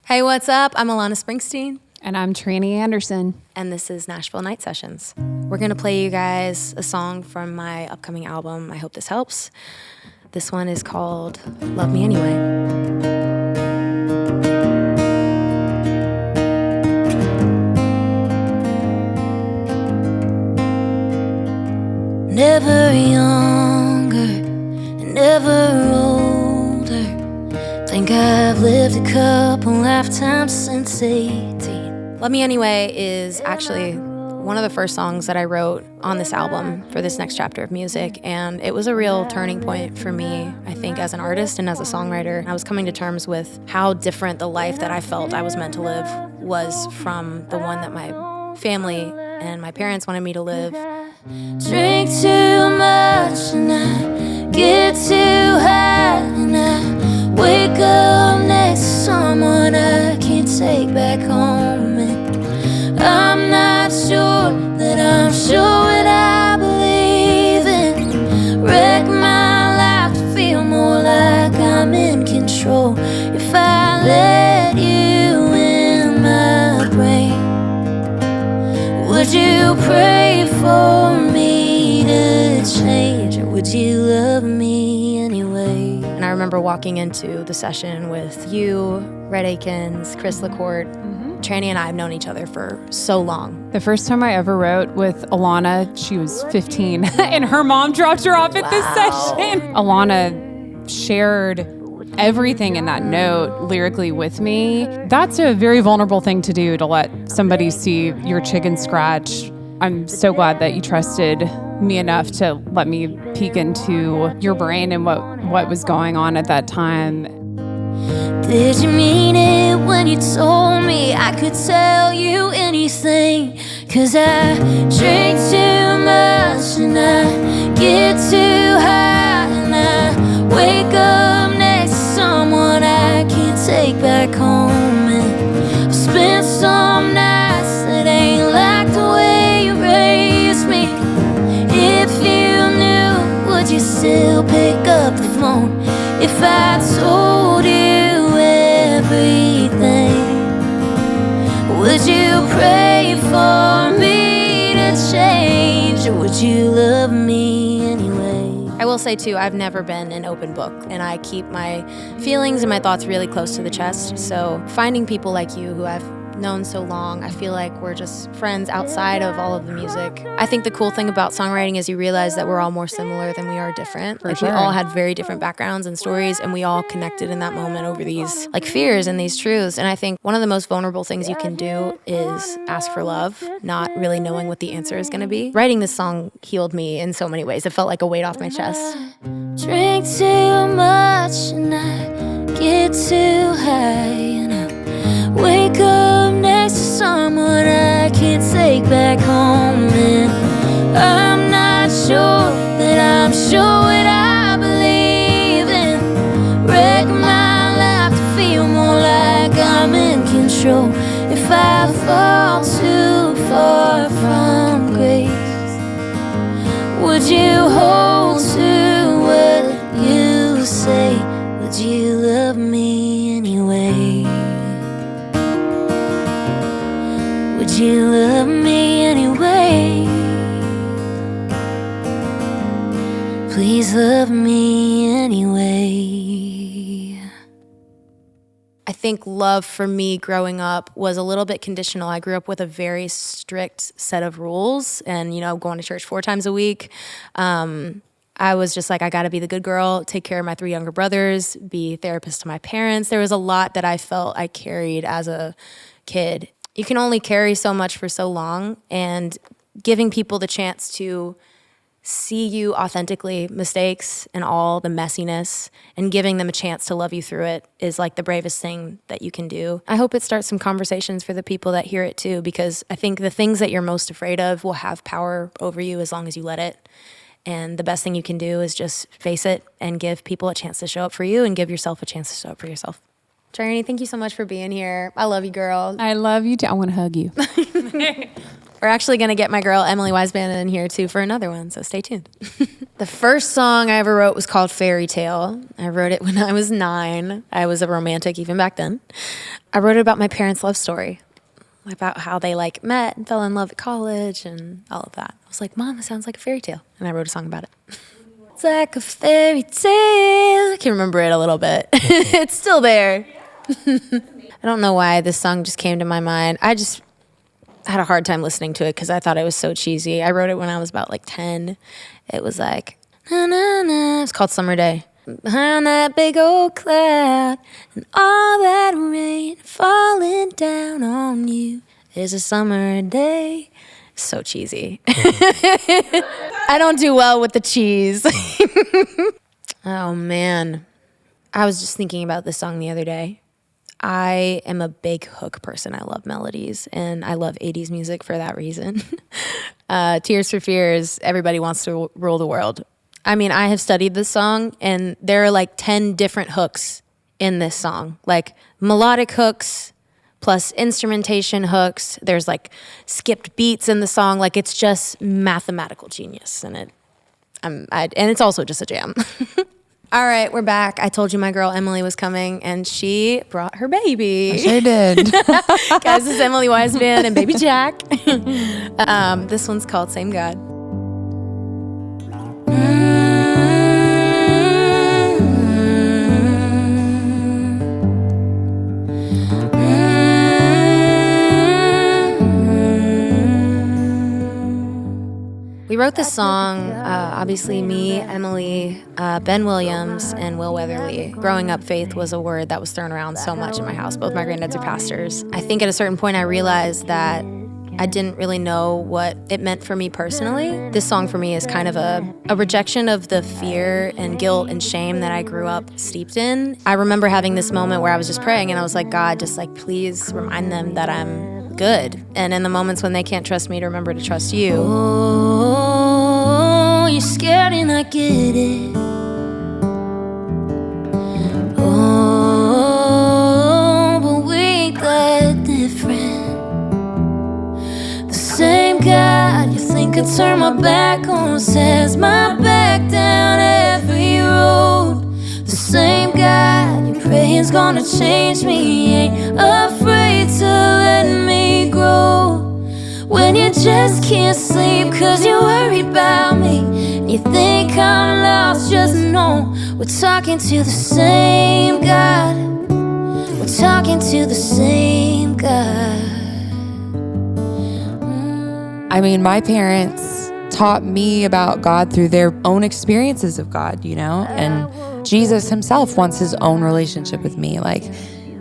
Hey, what's up? I'm Alana Springsteen. And I'm Tranny Anderson. And this is Nashville Night Sessions. We're going to play you guys a song from my upcoming album. I hope this helps. This one is called Love Me Anyway. Never younger, never older. Think I've lived a couple lifetimes since 18. Love Me Anyway is actually one of the first songs that I wrote on this album for this next chapter of music, and it was a real turning point for me, I think, as an artist and as a songwriter. I was coming to terms with how different the life that I felt I was meant to live was from the one that my family and my parents wanted me to live. Drink too much and I get too high and I wake up next to someone I can't take back home, and I'm not sure that I'm sure what I believe in. Wreck my life to feel more like I'm in control. If I let you in my brain, would you pray for me to change, or would you love me anyway? And I remember walking into the session with you, Red Akins, Chris LaCourte. Tranny and I have known each other for so long. The first time I ever wrote with Alana, she was 15, and her mom dropped her off at this session. Alana shared everything in that note lyrically with me. That's a very vulnerable thing to do, to let somebody see your chicken scratch. I'm so glad that you trusted me enough to let me peek into your brain and what was going on at that time. Did you mean it when you told me I could tell you anything? 'Cause I drink too much and I get too high and I wake up next to someone I can't take back home, and I've spent some nights that ain't like the way you raised me. If you knew, would you still pick up the phone if I told you everything? Would you pray for me to change, or would you love me anyway? I will say too, I've never been an open book, and I keep my feelings and my thoughts really close to the chest. So finding people like you who I've known so long, I feel like we're just friends outside of all of the music. I think the cool thing about songwriting is you realize that we're all more similar than we are different. We all had very different backgrounds and stories, and we all connected in that moment over these fears and these truths. And I think one of the most vulnerable things you can do is ask for love, not really knowing what the answer is going to be. Writing this song healed me in so many ways. It felt like a weight off my chest. Drink too much and I get too high and I wake up next to someone I can't take back home, and I'm not sure that I'm sure what I believe in. Wreck my life to feel more like I'm in control. If I fall too far from grace, would you hold to what you say? Would you love me anyway? Would you love me anyway? Please love me anyway. I think love for me growing up was a little bit conditional. I grew up with a very strict set of rules and, going to church 4 times a week. I was just like, I got to be the good girl, take care of my 3 younger brothers, be a therapist to my parents. There was a lot that I felt I carried as a kid. You can only carry so much for so long, and giving people the chance to see you authentically, mistakes and all the messiness, and giving them a chance to love you through it is like the bravest thing that you can do. I hope it starts some conversations for the people that hear it too, because I think the things that you're most afraid of will have power over you as long as you let it. And the best thing you can do is just face it and give people a chance to show up for you, and give yourself a chance to show up for yourself. Tranny, thank you so much for being here. I love you, girl. I love you too. I want to hug you. We're actually going to get my girl Emily Weisband in here too for another one, so stay tuned. The first song I ever wrote was called Fairy Tale. I wrote it when I was 9. I was a romantic even back then. I wrote it about my parents' love story, about how they like met and fell in love at college and all of that. I was like, Mom, it sounds like a fairy tale. And I wrote a song about it. It's like a fairy tale. I can remember it a little bit. It's still there. I don't know why this song just came to my mind. I just had a hard time listening to it because I thought it was so cheesy. I wrote it when I was about like 10. It was like, na na na. It's called Summer Day. Behind that big old cloud and all that rain falling down on you. There's a summer day. So cheesy. I don't do well with the cheese. Oh man. I was just thinking about this song the other day. I am a big hook person. I love melodies, and I love 80s music for that reason. Tears for Fears, Everybody Wants to Rule the World. I mean, I have studied this song, and there are like 10 different hooks in this song. Like melodic hooks, plus instrumentation hooks. There's like skipped beats in the song. Like it's just mathematical genius, and it's also just a jam. All right, we're back. I told you my girl Emily was coming, and she brought her baby. I sure did. Guys, this is Emily Wiseman and baby Jack. This one's called Same God. We wrote this song, obviously me, Emily, Ben Williams, and Will Weatherly. Growing up, faith was a word that was thrown around so much in my house. Both my granddads are pastors. I think at a certain point I realized that I didn't really know what it meant for me personally. This song for me is kind of a rejection of the fear and guilt and shame that I grew up steeped in. I remember having this moment where I was just praying and I was like, God, just like, please remind them that I'm good. And in the moments when they can't trust me, to remember to trust you. Oh, you're scared and I get it. Oh, but we ain't that different. The same God you think could turn my back on says my back down every road. The same God you pray is gonna change me, ain't afraid to let me grow. When you just can't sleep cause you're worried about me, and you think I'm lost, just know we're talking to the same God. We're talking to the same God. I mean, my parents taught me about God through their own experiences of God, you know? And Jesus himself wants his own relationship with me. Like,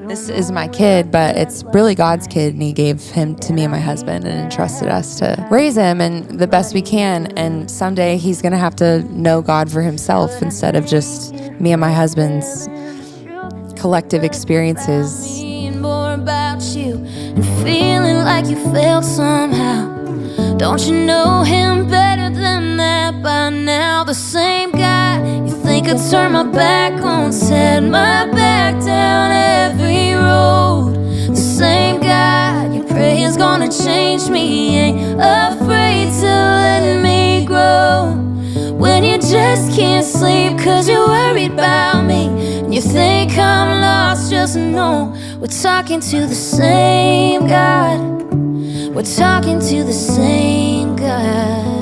this is my kid, but it's really God's kid, and he gave him to me and my husband and entrusted us to raise him and the best we can. And someday he's going to have to know God for himself instead of just me and my husband's collective experiences. More about you and feeling like you failed somehow. Don't you know him better than that by now? The same guy you think could turn my back on said my back down every road. The same God you pray is gonna change me, ain't afraid to let me grow. When you just can't sleep cause you're worried about me, and you think I'm lost, just know we're talking to the same God. We're talking to the same God.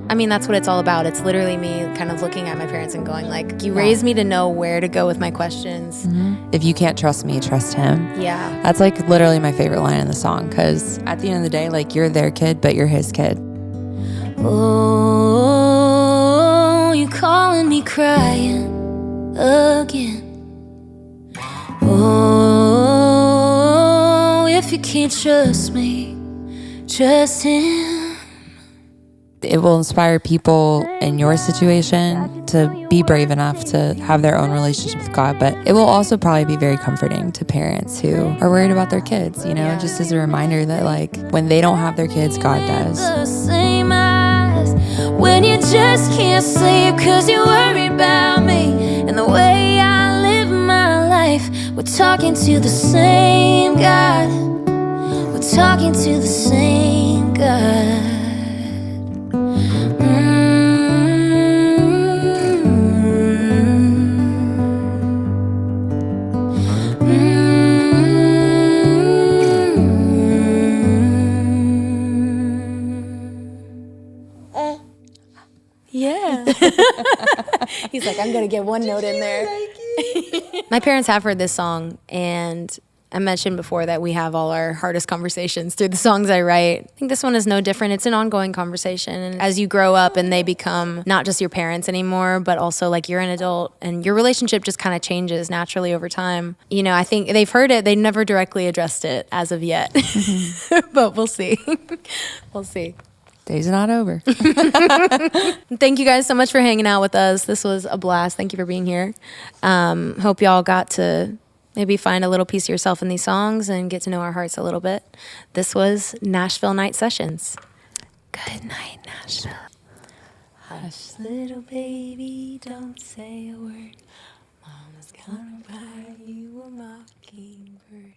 I mean, that's what it's all about. It's literally me kind of looking at my parents and going like, you raised me to know where to go with my questions. Mm-hmm. If you can't trust me, trust him. Yeah. That's like literally my favorite line in the song, because at the end of the day, like, you're their kid, but you're his kid. Oh, you calling me crying again. Oh, if you can't trust me, trust him. It will inspire people in your situation to be brave enough to have their own relationship with God, but it will also probably be very comforting to parents who are worried about their kids, you know, just as a reminder that, like, when they don't have their kids, God does. The same eyes when you just can't sleep cause you're worried about me and the way I live my life. We're talking to the same God. We're talking to the same God. like, I'm going to get one note in there. My parents have heard this song, and I mentioned before that we have all our hardest conversations through the songs I write. I think this one is no different. It's an ongoing conversation. And as you grow up and they become not just your parents anymore, but also like you're an adult and your relationship just kind of changes naturally over time. You know, I think they've heard it. They never directly addressed it as of yet, but we'll see. We'll see. Day's not over. Thank you guys so much for hanging out with us. This was a blast. Thank you for being here. Hope y'all got to maybe find a little piece of yourself in these songs and get to know our hearts a little bit. This was Nashville Night Sessions. Good night, Nashville. Hush, little baby, don't say a word. Mama's gonna buy you a mockingbird.